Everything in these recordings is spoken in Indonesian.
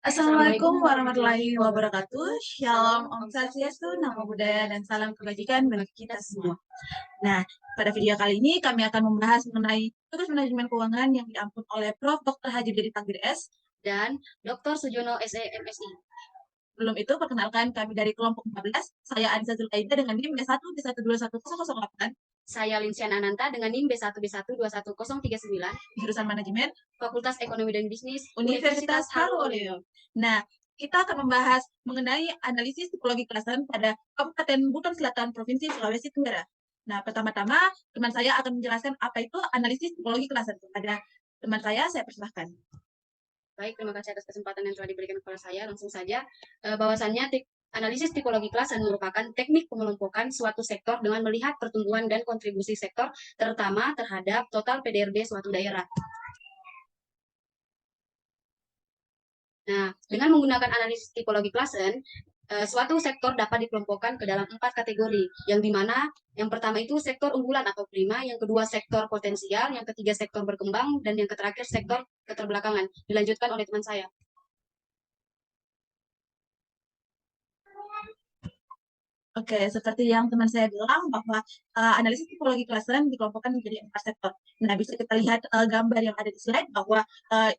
Assalamualaikum warahmatullahi wabarakatuh. Shalom, Om Swastiastu, Namo Buddhaya, dan salam kebajikan bagi kita semua. Nah, pada video kali ini kami akan membahas mengenai tugas manajemen keuangan yang diampun oleh Prof. Dr. Haji Dedi Takdir S. dan Dr. Sujono SEMSI. Belum itu, perkenalkan kami dari kelompok 14. Saya Anissa Zulkaida dengan NIM B1 B1211008. Saya Linsian Ananta dengan NIM B1B1211039. Jurusan Manajemen Fakultas Ekonomi dan Bisnis Universitas Haluoleo. Nah, kita akan membahas mengenai analisis psikologi kelasan pada Kabupaten Buton Selatan, Provinsi Sulawesi Tenggara. Nah, pertama-tama teman saya akan menjelaskan apa itu analisis psikologi kelasan. Kepada teman saya persilahkan. Baik, terima kasih atas kesempatan yang telah diberikan kepada saya. Langsung saja, bahwasannya analisis psikologi kelasan merupakan teknik pengelompokan suatu sektor dengan melihat pertumbuhan dan kontribusi sektor, terutama terhadap total PDRB suatu daerah. Nah, dengan menggunakan analisis psikologi Klassen, suatu sektor dapat dikelompokkan ke dalam 4 kategori, yang dimana yang pertama itu sektor unggulan atau prima, yang kedua sektor potensial, yang ketiga sektor berkembang, dan yang terakhir sektor keterbelakangan. Dilanjutkan oleh teman saya. Oke, seperti yang teman saya bilang bahwa analisis psikologi klaseran dikelompokkan menjadi 4 sektor. Nah, bisa kita lihat gambar yang ada di slide bahwa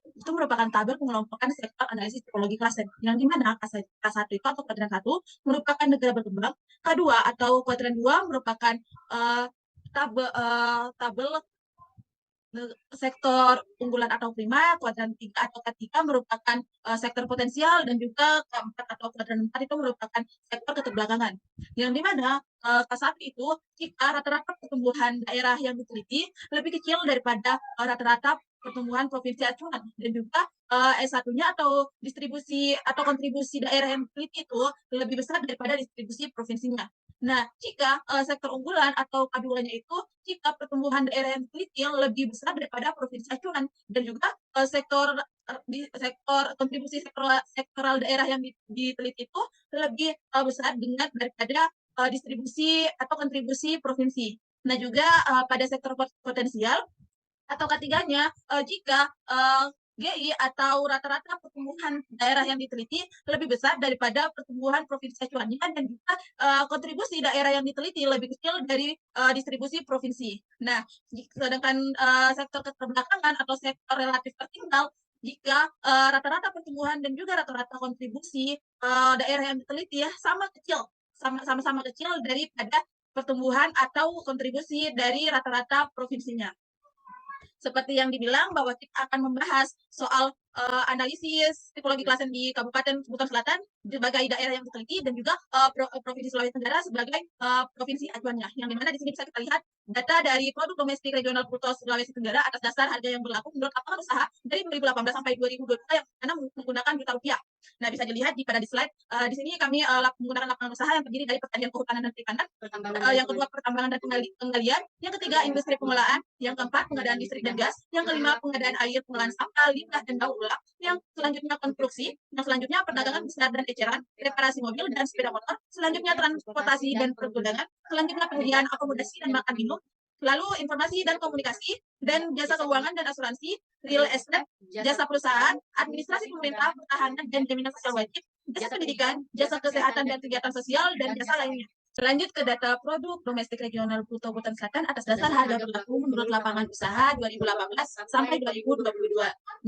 itu merupakan tabel pengelompokan sektor analisis psikologi klaseran. Yang dimana K1 itu atau kuadran 1 merupakan negara berkembang, K2 atau kuadran 2 merupakan tabel sektor unggulan atau prima, kuadran 3 atau K3 merupakan sektor potensial, dan juga K4 atau kuadran 4 itu merupakan sektor keterbelakangan. Yang dimana K1 itu jika rata-rata pertumbuhan daerah yang diteliti lebih kecil daripada rata-rata pertumbuhan provinsi acuan, dan juga S1-nya atau distribusi atau kontribusi daerah yang diteliti itu lebih besar daripada distribusi provinsinya. Nah, jika sektor unggulan atau K2-nya itu jika pertumbuhan daerah yang diteliti lebih besar daripada provinsi acuan, dan juga sektor kontribusi sektoral daerah yang diteliti itu lebih besar daripada distribusi atau kontribusi provinsi. Nah, juga pada sektor potensial atau ketiganya, jika GI atau rata-rata pertumbuhan daerah yang diteliti lebih besar daripada pertumbuhan provinsi acuannya, dan juga kontribusi daerah yang diteliti lebih kecil dari distribusi provinsi. Nah, sedangkan sektor keterbelakangan atau sektor relatif tertinggal, jika rata-rata pertumbuhan dan juga rata-rata kontribusi daerah yang diteliti ya sama-sama kecil daripada pertumbuhan atau kontribusi dari rata-rata provinsinya. Seperti yang dibilang bahwa kita akan membahas soal analisis psikologi kelasan di Kabupaten Buton Selatan sebagai daerah yang diteliti, dan juga Provinsi Sulawesi Tenggara sebagai provinsi acuannya. Yang dimana di sini bisa kita lihat data dari produk domestik regional bruto Sulawesi Tenggara atas dasar harga yang berlaku menurut lapangan usaha dari 2018 sampai 2022 yang mana menggunakan juta rupiah. Nah, bisa dilihat pada di slide. Di sini kami menggunakan lapangan usaha yang terdiri dari pertanian, kehutanan, dan perikanan. Yang kedua, pertambangan dan penggalian. Yang ketiga, industri pengolahan. Yang keempat, pengadaan listrik dan gas. Yang kelima, pengadaan air, pengolahan sampah, limbah, dan daur ulang. Yang selanjutnya, konstruksi. Yang selanjutnya, perdagangan besar dan eceran, reparasi mobil dan sepeda motor. Selanjutnya, transportasi dan perdagangan. Selanjutnya, penyediaan akomodasi dan makan minum. Lalu informasi dan komunikasi, dan jasa keuangan dan asuransi, real estate, jasa perusahaan, administrasi pemerintah, pertahanan, dan jaminan sosial wajib, jasa pendidikan, jasa kesehatan dan kegiatan sosial, dan jasa lainnya. Lanjut ke data produk domestik regional bruto Buton Selatan atas dasar harga berlaku menurut lapangan usaha 2018 sampai 2022.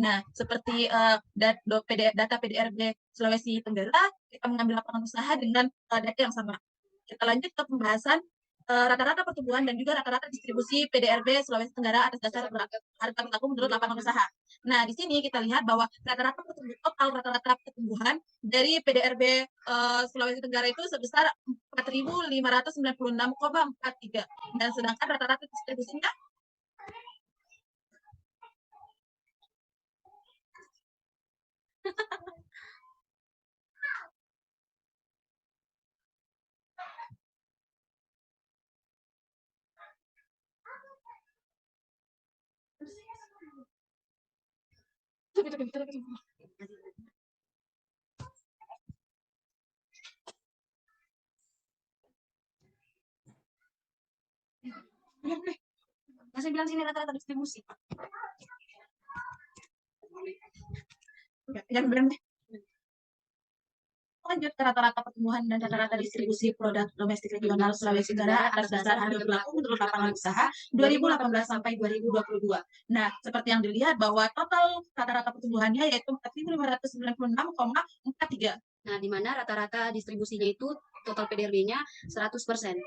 Nah, seperti data PDRB Sulawesi Tenggara, kita mengambil lapangan usaha dengan data yang sama. Kita lanjut ke pembahasan rata-rata pertumbuhan dan juga rata-rata distribusi PDRB Sulawesi Tenggara atas dasar harga berlaku menurut lapangan usaha. Nah, di sini kita lihat bahwa total rata-rata pertumbuhan dari PDRB Sulawesi Tenggara itu sebesar 4.596,43, dan sedangkan rata-rata distribusinya Saya bilang sini rata-rata distribusi. jangan bilang deh. Lanjut ke rata-rata pertumbuhan dan rata-rata distribusi produk domestik regional Sulawesi Tenggara atas dasar harga berlaku menurut lapangan usaha 2018 sampai 2022. Nah, seperti yang dilihat bahwa total rata-rata pertumbuhannya yaitu 4.596,43. Nah, di mana rata-rata distribusinya itu total PDRB-nya 100%.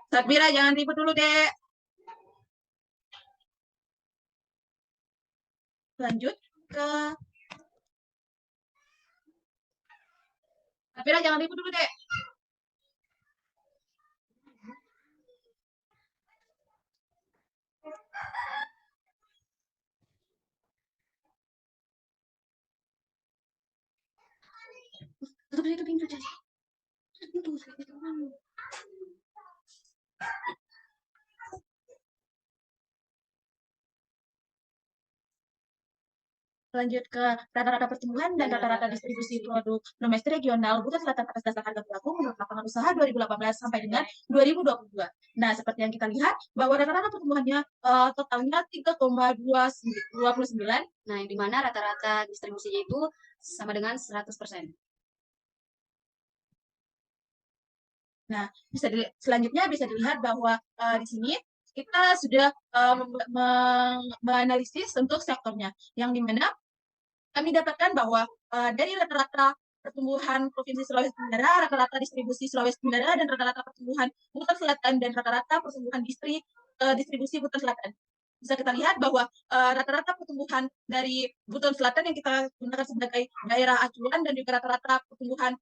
Sabira, jangan ribut dulu, Dek. Lanjut ke Sabira, jangan ribut dulu, Dek. Tutup itu pintu, Caci. Pintu, itu orang. Lanjut ke rata-rata pertumbuhan dan rata-rata distribusi produk domestik regional Buton Selatan atas dasar harga berlaku menurut lapangan usaha 2018 sampai dengan 2022. Nah, seperti yang kita lihat bahwa rata-rata pertumbuhannya totalnya 3,29. Nah, yang dimana rata-rata distribusinya itu sama dengan 100%. Nah, selanjutnya bisa dilihat bahwa di sini kita sudah menganalisis untuk sektornya, yang dimana kami dapatkan bahwa dari rata-rata pertumbuhan Provinsi Sulawesi Tenggara, rata-rata distribusi Sulawesi Tenggara, dan rata-rata pertumbuhan Buton Selatan, dan rata-rata pertumbuhan distribusi Buton Selatan. Bisa kita lihat bahwa rata-rata pertumbuhan dari Buton Selatan yang kita gunakan sebagai daerah acuan dan juga rata-rata pertumbuhan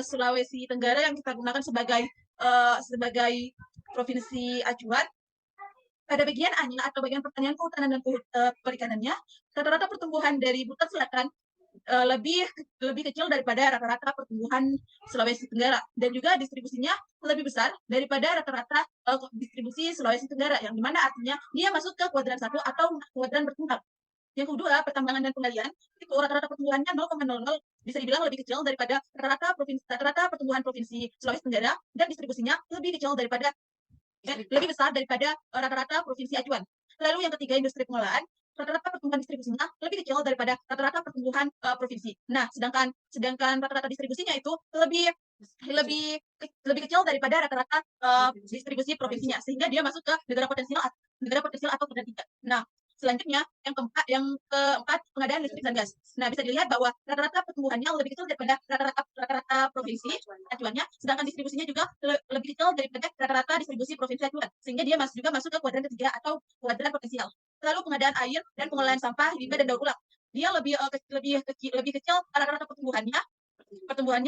Sulawesi Tenggara yang kita gunakan sebagai provinsi acuan. Pada bagian A-nya atau bagian pertanian, kehutanan, dan perikanannya, rata-rata pertumbuhan dari Buton Selatan lebih kecil daripada rata-rata pertumbuhan Sulawesi Tenggara, dan juga distribusinya lebih besar daripada rata-rata distribusi Sulawesi Tenggara, yang dimana artinya dia masuk ke kuadran 1 atau kuadran berkembang. Yang kedua, pertambangan dan penggalian, itu rata-rata pertumbuhannya 0,00, bisa dibilang lebih kecil daripada rata-rata pertumbuhan Provinsi Sulawesi Tenggara, dan distribusinya lebih kecil daripada lebih besar daripada rata-rata provinsi acuan. Lalu yang ketiga, industri pengolahan, rata-rata pertumbuhan distribusinya lebih kecil daripada rata-rata pertumbuhan provinsi. Nah, sedangkan rata-rata distribusinya itu lebih kecil daripada rata-rata distribusi provinsinya, sehingga dia masuk ke negara potensial atau kuadran 3. Nah, selanjutnya yang keempat, pengadaan listrik dan gas. Nah, bisa dilihat bahwa rata-rata pertumbuhannya lebih kecil daripada rata-rata provinsi acuannya, sedangkan distribusinya juga lebih kecil daripada rata-rata distribusi provinsi acuan, sehingga dia juga masuk ke kuadran ketiga atau kuadran potensial. Lalu pengadaan air dan pengolahan sampah, limbah, dan daur ulang. Dia lebih kecil rata-rata pertumbuhannya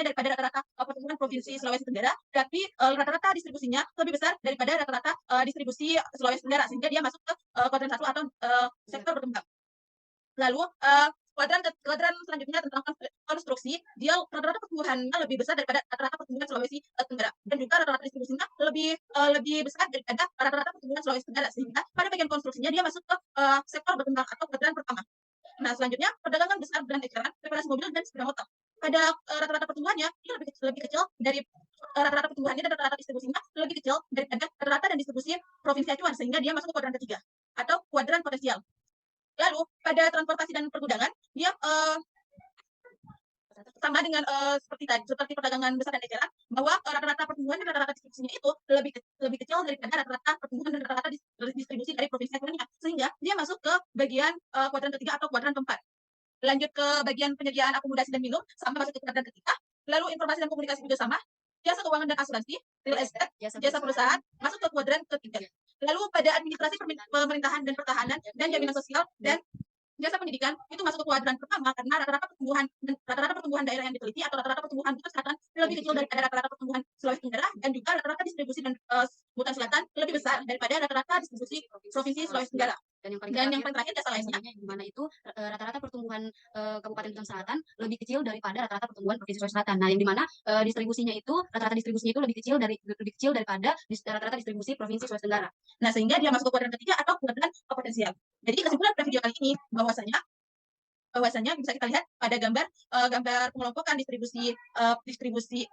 daripada rata-rata pertumbuhan Provinsi Sulawesi Tenggara, tapi rata-rata distribusinya lebih besar daripada rata-rata distribusi Sulawesi Tenggara, sehingga dia masuk ke kuadran 1 atau sektor berkembang. Lalu kuadran selanjutnya tentang konstruksi, dia rata-rata pertumbuhannya lebih besar daripada rata-rata pertumbuhan Sulawesi Tenggara, dan juga rata-rata distribusinya lebih besar daripada rata-rata pertumbuhan Sulawesi Tenggara, sehingga pada bagian konstruksinya dia masuk ke sektor berkembang atau kuadran pertama. Nah, selanjutnya perdagangan besar dan eceran, reparasi mobil, dan sepeda motor. Pada rata-rata pertumbuhannya dia lebih kecil dari rata-rata pertumbuhannya dan rata-rata distribusinya lebih kecil daripada rata-rata dan distribusi provinsi acuan, sehingga dia masuk ke kuadran ketiga atau kuadran potensial. Lalu pada transportasi dan pergudangan, dia sama dengan seperti perdagangan besar dan eceran, bahwa rata-rata pertumbuhan dan rata-rata distribusinya itu lebih kecil daripada rata-rata pertumbuhan dan rata-rata distribusi dari provinsi acuannya, sehingga dia masuk ke bagian kuadran ketiga atau kuadran keempat. Lanjut ke bagian penyediaan akomodasi dan minum, sama masuk ke kuadran ketiga. Lalu informasi dan komunikasi juga sama. Jasa keuangan dan asuransi, real estate, jasa perusahaan, masuk ke kuadran ketiga. Lalu pada administrasi pemerintahan dan pertahanan dan jaminan sosial dan jasa pendidikan itu masuk ke kuadran pertama, karena rata-rata pertumbuhan daerah yang diteliti atau rata-rata pertumbuhan Buton Selatan lebih kecil daripada rata-rata pertumbuhan Sulawesi Tenggara, dan juga rata-rata distribusi dan Buton Selatan lebih besar daripada rata-rata distribusi provinsi Sulawesi Tenggara. Dan yang paling terakhir jasa lainnya, di mana itu rata-rata pertumbuhan Kabupaten Buton Selatan lebih kecil daripada rata-rata pertumbuhan Provinsi Sulawesi Selatan. Nah, yang dimana distribusinya itu rata-rata distribusinya itu lebih kecil daripada rata-rata distribusi Provinsi Sulawesi Tenggara. Nah, sehingga dia masuk ke kuadran ketiga atau kuadran potensial. Jadi kesimpulan pada video kali ini bahwasanya bahwasanya bisa kita lihat pada gambar pengelompokan distribusi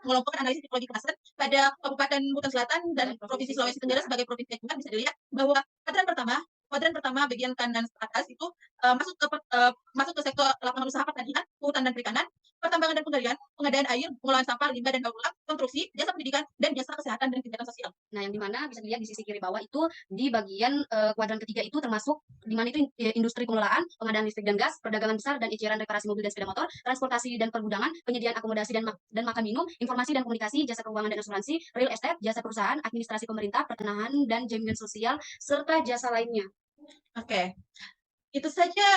pengelompokan analisis tipologi klaster pada Kabupaten Hutan Selatan dan Provinsi Sulawesi Tenggara sebagai provinsi acuan bisa dilihat bahwa kuadran pertama bagian kanan atas itu masuk ke sektor lapangan usaha pertanian, kehutanan dan perikanan, pertambangan dan penggalian, pengadaan air, pengolahan sampah, limbah dan daur ulang, konstruksi, jasa pendidikan, dan jasa kesehatan dan kegiatan sosial. Nah, yang di mana bisa dilihat di sisi kiri bawah itu di bagian kuadran ketiga itu termasuk di mana itu industri pengelolaan, pengadaan listrik dan gas, perdagangan besar dan eceran reparasi mobil dan sepeda motor, transportasi dan pergudangan, penyediaan akomodasi dan makan minum, informasi dan komunikasi, jasa keuangan dan asuransi, real estate, jasa perusahaan, administrasi pemerintah, pertanahan dan jaminan sosial serta jasa lainnya. Oke, itu saja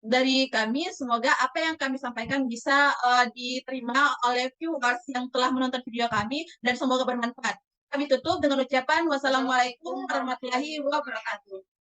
dari kami. Semoga apa yang kami sampaikan bisa diterima oleh viewers yang telah menonton video kami dan semoga bermanfaat. Kami tutup dengan ucapan wassalamualaikum warahmatullahi wabarakatuh.